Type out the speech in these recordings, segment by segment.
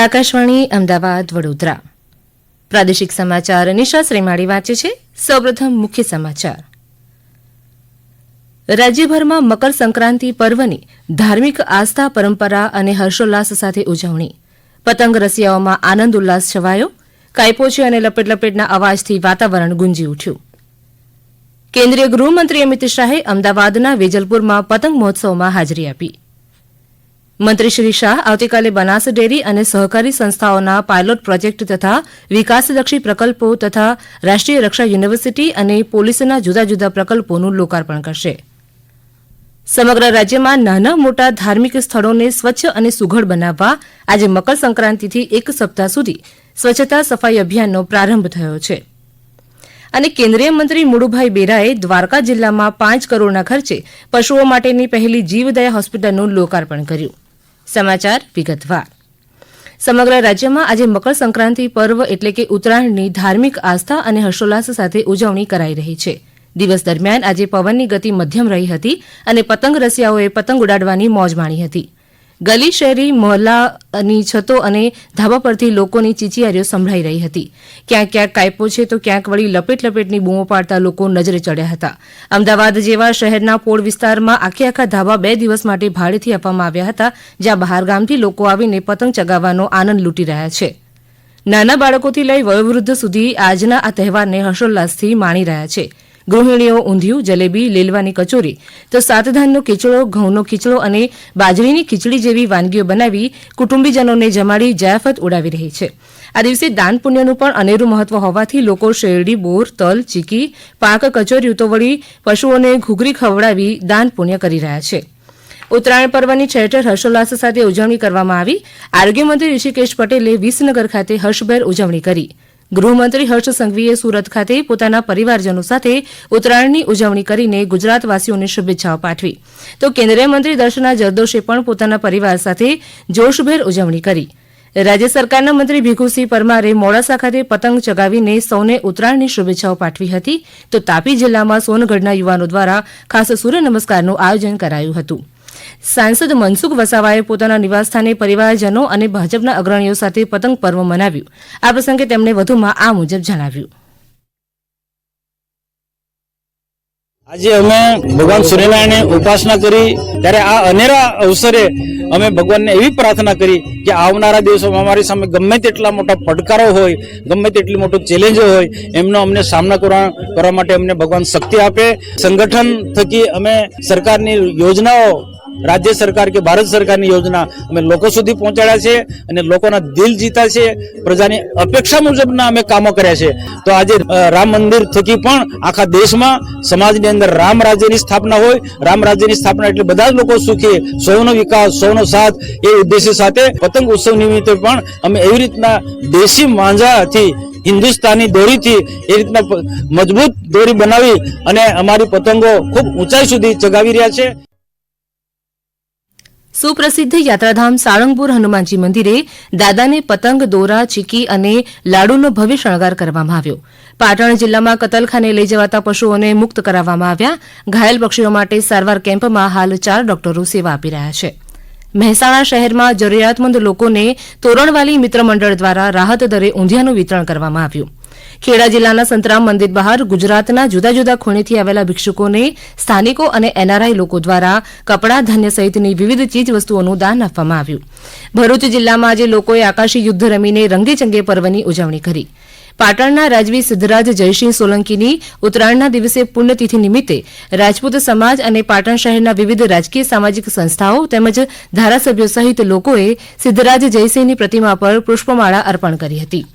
આકાશવાણી અમદાવાદ વડોદરા પ્રાદેશિક સમાચાર નિશા શ્રીમાળી વાંચે છે. સૌપ્રથમ મુખ્ય સમાચાર. રાજ્યભરમાં મકર સંક્રાંતિ પર્વની ધાર્મિક આસ્થા, પરંપરા અને હર્ષોલ્લાસ સાથે ઉજવણી. પતંગ રસિયાઓમાં આનંદ ઉલ્લાસ છવાયો. કાયપોચી અને લપેટ લપેટના અવાજથી વાતાવરણ ગુંજી ઉઠ્યું. કેન્દ્રીય ગૃહમંત્રી અમિત શાહે અમદાવાદના વેજલપુરમાં પતંગ મહોત્સવમાં હાજરી આપી. મંત્રી શ્રી શાહ આવતીકાલે બનાસ ડેરી અને સહકારી સંસ્થાઓના પાયલોટ પ્રોજેક્ટ તથા વિકાસલક્ષી પ્રકલ્પો તથા રાષ્ટ્રીય રક્ષા યુનિવર્સિટી અને પોલીસના જુદા જુદા પ્રકલ્પોનું લોકાર્પણ કરશે. સમગ્ર રાજ્યમાં નાના મોટા ધાર્મિક સ્થળોને સ્વચ્છ અને સુઘડ બનાવવા આજે મકર સંક્રાંતિથી એક સપ્તાહ સુધી સ્વચ્છતા સફાઈ અભિયાનનો પ્રારંભ થયો છે. અને કેન્દ્રીય મંત્રી મુળુભાઈ બેરાએ દ્વારકા જિલ્લામાં 5 કરોડના ખર્ચે પશુઓ માટેની પહેલી જીવદયા હોસ્પિટલનું લોકાર્પણ કર્યું. સમાચાર વિગતવાર. સમગ્ર રાજ્યમાં આજે મકર સંક્રાંતિ પર્વ એટલે કે ઉત્તરાયણની ધાર્મિક આસ્થા અને હર્ષોલ્લાસ સાથે ઉજવણી કરાઈ રહી છે. દિવસ દરમિયાન આજે પવનની ગતિ મધ્યમ રહી હતી અને પતંગ રસિયાઓએ પતંગ ઉડાડવાની મોજ માણી હતી. ગલી, શહેરી, મહોલ્લાની છતો અને ધાબા પરથી લોકોની ચીચિયારીઓ સંભળાઈ રહી હતી. ક્યાંક ક્યાંક કાયપો છે તો ક્યાંક વળી લપેટ લપેટની બૂમો પાડતા લોકો નજરે ચડ્યા હતા. અમદાવાદ જેવા શહેરના પોળ વિસ્તારમાં આખા ધાબા 2 દિવસ માટે ભાડેથી આપવામાં આવ્યા હતા, જ્યાં બહારગામથી લોકો આવીને પતંગ ચગાવવાનો આનંદ લૂંટી રહ્યા છે. નાના બાળકોથી લઈ વયોવૃદ્ધ સુધી આજના આ તહેવારને હર્ષોલ્લાસથી માણી રહ્યા છે. ગૃહિણીઓ ઊંધિયું, જલેબી, લીલવાની કચોરી તો સાતધાનનો ખીચડો, ઘઉંનો ખીચડો અને બાજરીની ખીચડી જેવી વાનગીઓ બનાવી કુટુંબીજનોને જમાડી જયાફત ઉડાવી રહી છે. આ દિવસે દાન પુણ્યનું પણ અનેરું મહત્વ હોવાથી લોકો શેરડી, બોર, તલ, ચીકી, પાક, કચોરી તો વળી પશુઓને ઘૂઘરી ખવડાવી દાન પુણ્ય કરી રહ્યા છે. ઉત્તરાયણ પર્વની ઠેર ઠેર હર્ષોલ્લાસ સાથે ઉજવણી કરવામાં આવી. આરોગ્યમંત્રી ઋષિકેશ પટેલે વિસનગર ખાતે હર્ષભેર ઉજવણી કરી. ગૃહમંત્રી હર્ષ સંઘવીએ સુરત ખાતે પોતાના પરિવારજનો સાથે ઉત્તરાયણની ઉજવણી કરીને ગુજરાતવાસીઓને શુભેચ્છાઓ પાઠવી. તો કેન્દ્રીય મંત્રી દર્શના જરદોશે પણ પોતાના પરિવાર સાથે જોશભેર ઉજવણી કરી. રાજ્ય સરકારના મંત્રી ભીખુસિંહ પરમારે મોડાસા ખાતે પતંગ ચગાવીને સૌને ઉત્તરાયણની શુભેચ્છાઓ પાઠવી હતી. તો તાપી જિલ્લામાં સોનગઢના યુવાનો દ્વારા ખાસ સૂર્ય નમસ્કારનું આયોજન કરાયું હતું. સાંસદ મનસુખ વસાવાએ પોતાના નિવાસસ્થાને પરિવારજનો અને ભાજપના અગ્રણીઓ સાથે પતંગ પર્વ મનાવ્યું. આ પ્રસંગે તેમણે વધુમાં આ મુજબ જણાવ્યું. આજે અમે ભગવાન સૂર્યનારાયણની ઉપાસના કરી ત્યારે આ અનેરા અવસરે અમે ભગવાનને એવી પ્રાર્થના કરી કે આવનારા દિવસોમાં અમારી સામે ગમે તેટલા મોટા પડકારો હોય, ગમે તેટલી મોટો ચેલેન્જ હોય, એમનો અમને સામના કરવા માટે અમને ભગવાન શક્તિ આપે. સંગઠન થકી અમે સરકારની યોજનાઓ, રાજ્ય સરકાર કે ભારત સરકારની યોજના અમે લોકો સુધી પહોંચાડ્યા છે અને લોકોના દિલ જીતા છે. પ્રજાની અપેક્ષા મુજબના અમે કામો કર્યા છે. તો આજે રામ મંદિર થકી પણ આખા દેશમાં સમાજની અંદર રામ રાજ્યની સ્થાપના હોય. રામ રાજ્યની સ્થાપના એટલે બધા જ લોકો સુખી, સૌનો વિકાસ, સૌનો સાથ, એ ઉદ્દેશ્ય સાથે પતંગ ઉત્સવ નિમિત્તે પણ અમે એવી રીતના દેશી માંજાથી, હિન્દુસ્તાની દોરીથી એ રીતના મજબૂત દોરી બનાવી અને અમારી પતંગો ખૂબ ઊંચાઈ સુધી ચગાવી રહ્યા છે. સુપ્રસિદ્ધ યાત્રાધામ સાળંગપુર હનુમાનજી મંદિરે દાદાને પતંગ, દોરા, ચીકી અને લાડુનો ભવ્ય શણગાર કરવામાં આવ્યો. પાટણ જિલ્લામાં કતલખાને લઈ જવાતા પશુઓને મુક્ત કરાવવામાં આવ્યા. ઘાયલ પક્ષીઓ માટે સારવાર કેમ્પમાં હાલ 4 ડોક્ટરો સેવા આપી રહ્યા છે. મહેસાણા શહેરમાં જરૂરિયાતમંદ લોકોને તોરણવાલી મિત્ર મંડળ દ્વારા રાહત દરે ઊંધિયાનું વિતરણ કરવામાં આવ્યું. ખેડા જિલ્લાના સંતરામ મંદિર બહાર ગુજરાતના જુદા જુદા ખૂણેથી આવેલા ભિક્ષુકોને સ્થાનિકો અને એનઆરઆઈ લોકો દ્વારા કપડાં, ધાન્ય સહિતની વિવિધ ચીજવસ્તુઓનું દાન આપવામાં આવ્યું. ભરૂચ જિલ્લામાં આજે લોકોએ આકાશી યુદ્ધ રમીને રંગેચંગે પર્વની ઉજવણી કરી. પાટણના રાજવી સિદ્ધરાજ જયસિંહ સોલંકીની ઉત્તરાયણના દિવસે પુણ્યતિથિ નિમિત્તે રાજપૂત સમાજ અને પાટણ શહેરના વિવિધ રાજકીય સામાજિક સંસ્થાઓ તેમજ ધારાસભ્યો સહિત લોકોએ સિદ્ધરાજ જયસિંહની પ્રતિમા પર પુષ્પમાળા અર્પણ કરી હતી.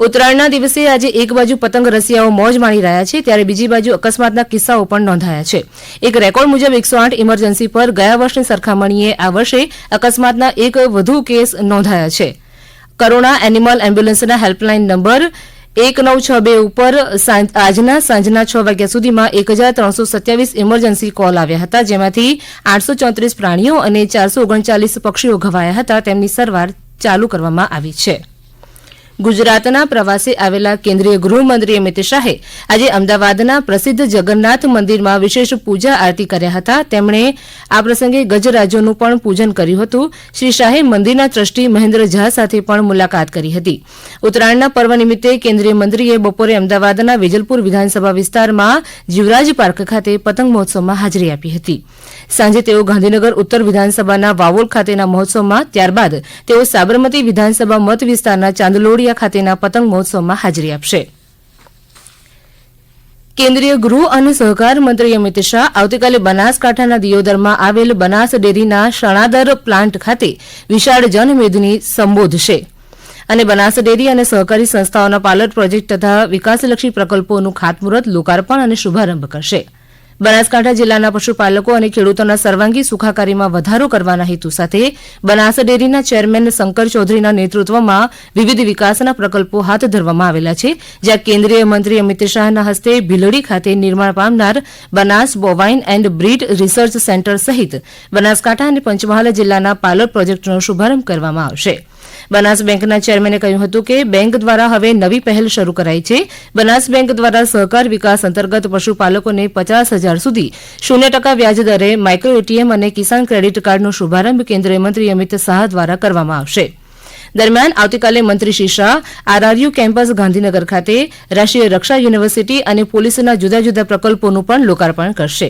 ઉત્તરાયણના દિવસે આજે એક બાજુ પતંગ રસિયાઓ મોજ માણી રહ્યા છે, ત્યારે બીજી બાજુ અકસ્માતના કિસ્સાઓ પણ નોંધાયા છે. એક રેકોર્ડ મુજબ 108 ઇમરજન્સી પર ગયા વર્ષની સરખામણીએ આ વર્ષે અકસ્માતના એક વધુ કેસ નોંધાયા છે. કરુણા એનિમલ એમ્બ્યુલન્સના હેલ્પલાઇન નંબર 1962 ઉપર આજના સાંજના 6 વાગ્યા સુધીમાં 1327 ઇમરજન્સી કોલ આવ્યા હતા, જેમાંથી 834 પ્રાણીઓ અને 439 પક્ષીઓ ઘવાયા હતા. તેમની સારવાર ચાલુ કરવામાં આવી છે. ગુજરાતના પ્રવાસે આવેલા કેન્દ્રીય ગૃહમંત્રી અમિત શાહે આજે અમદાવાદના પ્રસિદ્ધ જગન્નાથ મંદિરમાં વિશેષ પૂજા આરતી કર્યા હતા. તેમણે આ પ્રસંગે ગજરાજોનું પણ પૂજન કર્યું હતું. શ્રી શાહે મંદિરના ટ્રસ્ટી મહેન્દ્ર ઝા સાથે પણ મુલાકાત કરી હતી. ઉત્તરાયણના પર્વ નિમિત્તે કેન્દ્રીય મંત્રીએ બપોરે અમદાવાદના વેજલપુર વિધાનસભા વિસ્તારમાં જીવરાજ પાર્ક ખાતે પતંગ મહોત્સવમાં હાજરી આપી હતી. સાંજે તેઓ ગાંધીનગર ઉત્તર વિધાનસભાના વાવોલ ખાતેના મહોત્સવમાં, ત્યારબાદ તેઓ સાબરમતી વિધાનસભા મત વિસ્તારના ચાંદલોડિયા ખાતેના પતંગ મહોત્સવમાં હાજરી આપશે. કેન્દ્રીય ગૃહ અને સહકાર મંત્રી અમિત શાહ આવતીકાલે બનાસકાંઠાના દિયોદરમાં આવેલ બનાસ ડેરીના શણાદર પ્લાન્ટ ખાતે વિશાળ જનમેદની સંબોધશે અને બનાસ ડેરી અને સહકારી સંસ્થાઓના પાયલોટ પ્રોજેક્ટ તથા વિકાસલક્ષી પ્રકલ્પોનું ખાતમુહૂર્ત, લોકાર્પણ અને શુભારંભ કરશે. બનાસકાંઠા જિલ્લાના પશુપાલકો અને ખેડૂતોના સર્વાંગી સુખાકારીમાં વધારો કરવાના હેતુ સાથે બનાસ ડેરીના ચેરમેન શંકર ચૌધરીના નેતૃત્વમાં વિવિધ વિકાસના પ્રકલ્પો હાથ ધરવામાં આવેલા છે. જ્યાં કેન્દ્રીય મંત્રી અમિત શાહના હસ્તે ભીલડી ખાતે નિર્માણ પામનાર Banas bovine and breed research centre સહિત બનાસકાંઠા અને પંચમહાલ જિલ્લાના પાયલોટ પ્રોજેક્ટનો શુભારંભ કરવામાં આવશે. બનાસ બેંકના ચેરમેને કહ્યું હતું કે બેંક દ્વારા હવે નવી પહેલ શરૂ કરાઈ છે. બનાસ બેંક દ્વારા સહકાર વિકાસ અંતર્ગત પશુપાલકોને 50,000 સુધી 0% વ્યાજ દરે માઇક્રો એટીએમ અને કિસાન ક્રેડિટ કાર્ડનો શુભારંભ કેન્દ્રીય મંત્રી અમિત શાહ દ્વારા કરવામાં આવશે. દરમિયાન આવતીકાલે મંત્રી શ્રી શાહ આરઆરયુ કેમ્પસ ગાંધીનગર ખાતે રાષ્ટ્રીય રક્ષા યુનિવર્સિટી અને પોલીસના જુદા જુદા પ્રકલ્પોનું પણ લોકાર્પણ કરશે.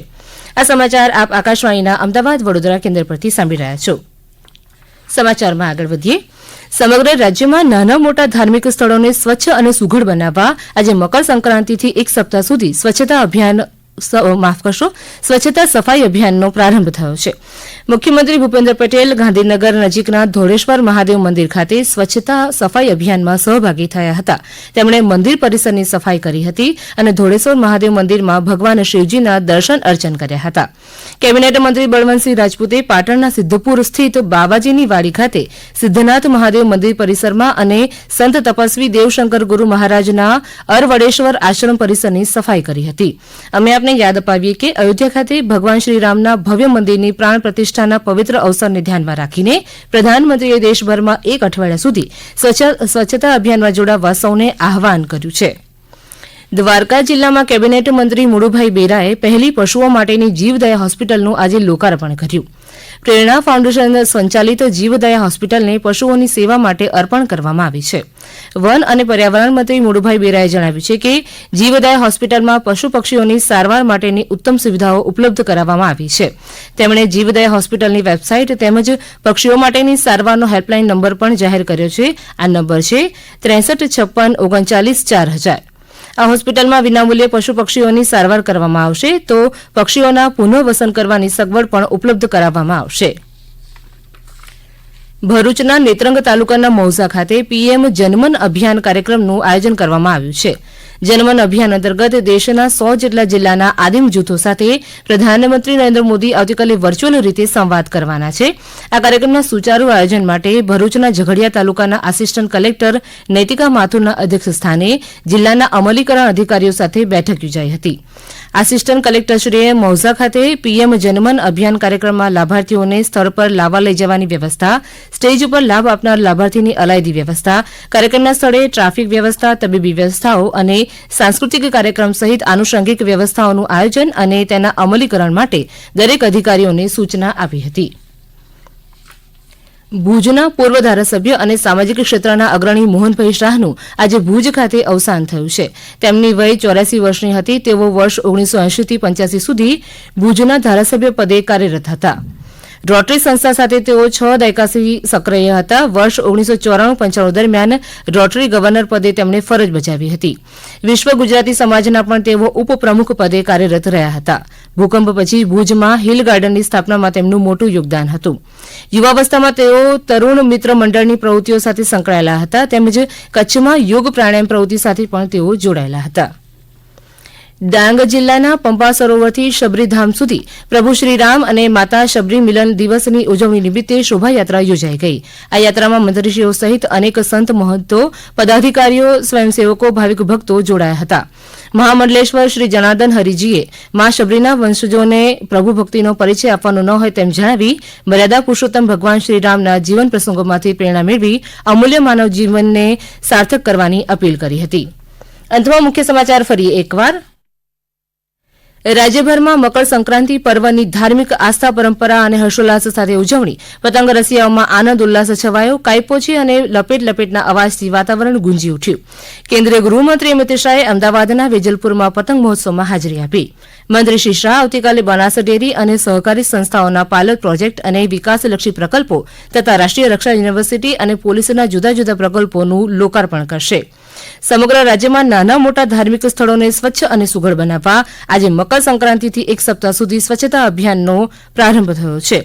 આ સમાચાર આપ આકાશવાણીના અમદાવાદ વડોદરા કેન્દ્ર પરથી સાંભળી રહ્યા છો. સમાચારમાં આગળ વધીએ. સમગ્ર રાજ્યમાં નાના મોટા ધાર્મિક સ્થળોને સ્વચ્છ અને સુઘડ બનાવવા આજે મકર સંક્રાંતિથી એક સપ્તાહ સુધી સ્વચ્છતા સફાઈ અભિયાનનો પ્રારંભ થયો છે. મુખ્યમંત્રી ભૂપેન્દ્ર પટેલ ગાંધીનગર નજીકના ધોળેશ્વર મહાદેવ મંદિર ખાતે સ્વચ્છતા સફાઈ અભિયાનમાં સહભાગી થયા હતા. તેમણે મંદિર પરિસરની સફાઈ કરી હતી અને ધોળેશ્વર મહાદેવ મંદિરમાં ભગવાન શિવજીના દર્શન અર્ચન કર્યા હતા. કેબિનેટ મંત્રી બળવંતસિંહ રાજપૂતે પાટણના સિદ્ધપુર સ્થિત બાવાજીની વાડી ખાતે સિદ્ધનાથ મહાદેવ મંદિર પરિસરમાં અને સંત તપસ્વી દેવશંકર ગુરુ મહારાજના અરવડેશ્વર આશ્રમ પરિસરની સફાઈ કરી હતી. અમે આપને યાદ અપાવીએ કે અયોધ્યા ખાતે ભગવાન શ્રીરામના ભવ્ય મંદિરની પ્રાણ પ્રતિષ્ઠાના પવિત્ર અવસરને ધ્યાનમાં રાખીને પ્રધાનમંત્રીએ દેશભરમાં એક અઠવાડિયા સુધી સ્વચ્છતા અભિયાનમાં જોડાવા સૌને આહવાન કર્યું છે. દ્વારકા જિલ્લામાં કેબિનેટ મંત્રી મુળુભાઈ બેરાએ પહેલી પશુઓ માટેની જીવદયા હોસ્પિટલનું આજે લોકાર્પણ કર્યું. પ્રેરણા ફાઉન્ડેશન સંચાલિત જીવદયા હોસ્પિટલને પશુઓની સેવા માટે અર્પણ કરવામાં આવી છે. વન અને પર્યાવરણ મંત્રી મુળુભાઈ બેરાએ જણાવ્યું છે કે જીવદયા હોસ્પિટલમાં પશુ પક્ષીઓની સારવાર માટેની ઉત્તમ સુવિધાઓ ઉપલબ્ધ કરાવવામાં આવી છે. તેમણે જીવદયા હોસ્પિટલની વેબસાઇટ તેમજ પક્ષીઓ માટેની સારવારનો હેલ્પલાઇન નંબર પણ જાહેર કર્યો છે. આ નંબર છે 6356394000. આ હોસ્પિટલમાં વિનામૂલ્યે પશુ પક્ષીઓની સારવાર કરવામાં આવશે તો પક્ષીઓના પુનઃવસન કરવાની સગવડ પણ ઉપલબ્ધ કરાવવામાં આવશે. ભરૂચના નેત્રંગ તાલુકાના મૌઝા ખાતે પીએમ જનમન અભિયાન કાર્યક્રમનું આયોજન કરવામાં આવ્યું છે. જનમન અભિયાન અંતર્ગત દેશના 100 જેટલા જિલ્લાના આદિમ જૂથો સાથે પ્રધાનમંત્રી નરેન્દ્ર મોદી આવતીકાલે વર્ચ્યુઅલ રીતે સંવાદ કરવાના છે. આ કાર્યક્રમના સુચારુ આયોજન માટે ભરૂચના ઝઘડિયા તાલુકાના આસિસ્ટન્ટ કલેક્ટર નૈતિકા માથુરના અધ્યક્ષ સ્થાને જિલ્લાના અમલીકરણ અધિકારીઓ સાથે બેઠક યોજાઈ હતી. આસિસ્ટન્ટ કલેક્ટરશ્રીએ મૌઝા ખાતે પીએમ જનમન અભિયાન કાર્યક્રમમાં લાભાર્થીઓને સ્થળ પર લાવવા લઈ જવાની વ્યવસ્થા, સ્ટેજ ઉપર લાભ આપનાર લાભાર્થીની અલાયદી વ્યવસ્થા, કાર્યક્રમના સ્થળે ટ્રાફિક વ્યવસ્થા, તબીબી વ્યવસ્થાઓ અને સાંસ્કૃતિક કાર્યક્રમ સહિત આનુષંગિક વ્યવસ્થાઓનું આયોજન અને તેના અમલીકરણ માટે દરેક અધિકારીઓને સૂચના આપી હતી. ભુજના પૂર્વ ધારાસભ્ય અને સામાજિક ક્ષેત્રના અગ્રણી મોહનભાઈ શાહનું આજે ભુજ ખાતે અવસાન થયું છે. તેમની વય 84 વર્ષની હતી. તેઓ વર્ષ 1980 થી 85 સુધી ભુજના ધારાસભ્ય પદે કાર્યરત હતા. રોટરી સંસ્થા સાથે તેઓ 6 દાયકાથી સક્રિય હતા. વર્ષ 1994-95 દરમિયાન રોટરી ગવર્નર પદે તેમણે ફરજ બજાવી હતી. વિશ્વ ગુજરાતી સમાજના પણ તેઓ ઉપપ્રમુખ પદે કાર્યરત રહ્યા હતા. ભૂકંપ પછી ભુજમાં હિલ ગાર્ડનની સ્થાપનામાં તેમનું મોટું યોગદાન હતું. યુવાવસ્થામાં તેઓ તરુણ મિત્ર મંડળની પ્રવૃત્તિઓ સાથે સંકળાયેલા હતા તેમજ કચ્છમાં યોગ પ્રાણાયામ પ્રવૃત્તિ સાથે પણ તેઓ જોડાયેલા હતા. ડાંગ જિલ્લાના પંપા સરોવરથી શબરીધામ સુધી પ્રભુ શ્રીરામ અને માતા શબરી મિલન દિવસની ઉજવણી નિમિત્તે શોભાયાત્રા યોજાઈ ગઈ. આ યાત્રામાં મંત્રીશ્રીઓ સહિત અનેક સંત મહંતો, પદાધિકારીઓ, સ્વયંસેવકો, ભાવિક ભક્તો જોડાયા હતા. મહામંડલેશ્વર શ્રી જનાર્દન હરિજીએ મા શબરીના વંશજોને પ્રભુ ભક્તિનો પરિચય આપવાનો ન હોય તેમ જણાવી મર્યાદા પુરુષોત્તમ ભગવાન શ્રીરામના જીવન પ્રસંગોમાંથી પ્રેરણા મેળવી અમૂલ્ય માનવ જીવનને સાર્થક કરવાની અપીલ કરી હતી. અંતમાં મુખ્ય સમાચાર ફરી એકવાર. રાજ્યભરમાં મકર સંક્રાંતિ પર્વની ધાર્મિક આસ્થા, પરંપરા અને હર્ષોલ્લાસ સાથે ઉજવણી. પતંગ રસિયાઓમાં આનંદ ઉલ્લાસ છવાયો. કાયપોચી અને લપેટના અવાજથી વાતાવરણ ગુંજી ઉઠ્યું. કેન્દ્રીય ગૃહમંત્રી અમિત શાહે અમદાવાદના વેજલપુરમાં પતંગ મહોત્સવમાં હાજરી આપી. મંત્રી શ્રી શાહ આવતીકાલે બનાસ ડેરી અને સહકારી સંસ્થાઓના પાયલોટ પ્રોજેક્ટ અને વિકાસલક્ષી પ્રકલ્પો તથા રાષ્ટ્રીય રક્ષા યુનિવર્સિટી અને પોલીસના જુદા જુદા પ્રકલ્પોનું લોકાર્પણ કરશે. સમગ્ર રાજ્યમાં નાના મોટા ધાર્મિક સ્થળોને સ્વચ્છ અને સુઘડ બનાવવા આજે મકર સંક્રાંતિથી એક સપ્તાહ સુધી સ્વચ્છતા અભિયાનનો પ્રારંભ થયો છે.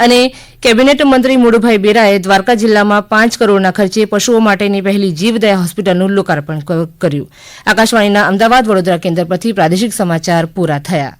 અને કેબિનેટ મંત્રી મુળુભાઈ બેરાએ દ્વારકા જિલ્લામાં 5 કરોડના ખર્ચે પશુઓ માટેની પહેલી જીવદયા હોસ્પિટલનું લોકાર્પણ કર્યું. આકાશવાણીના અમદાવાદ વડોદરા કેન્દ્ર પરથી પ્રાદેશિક સમાચાર પૂરા થયા.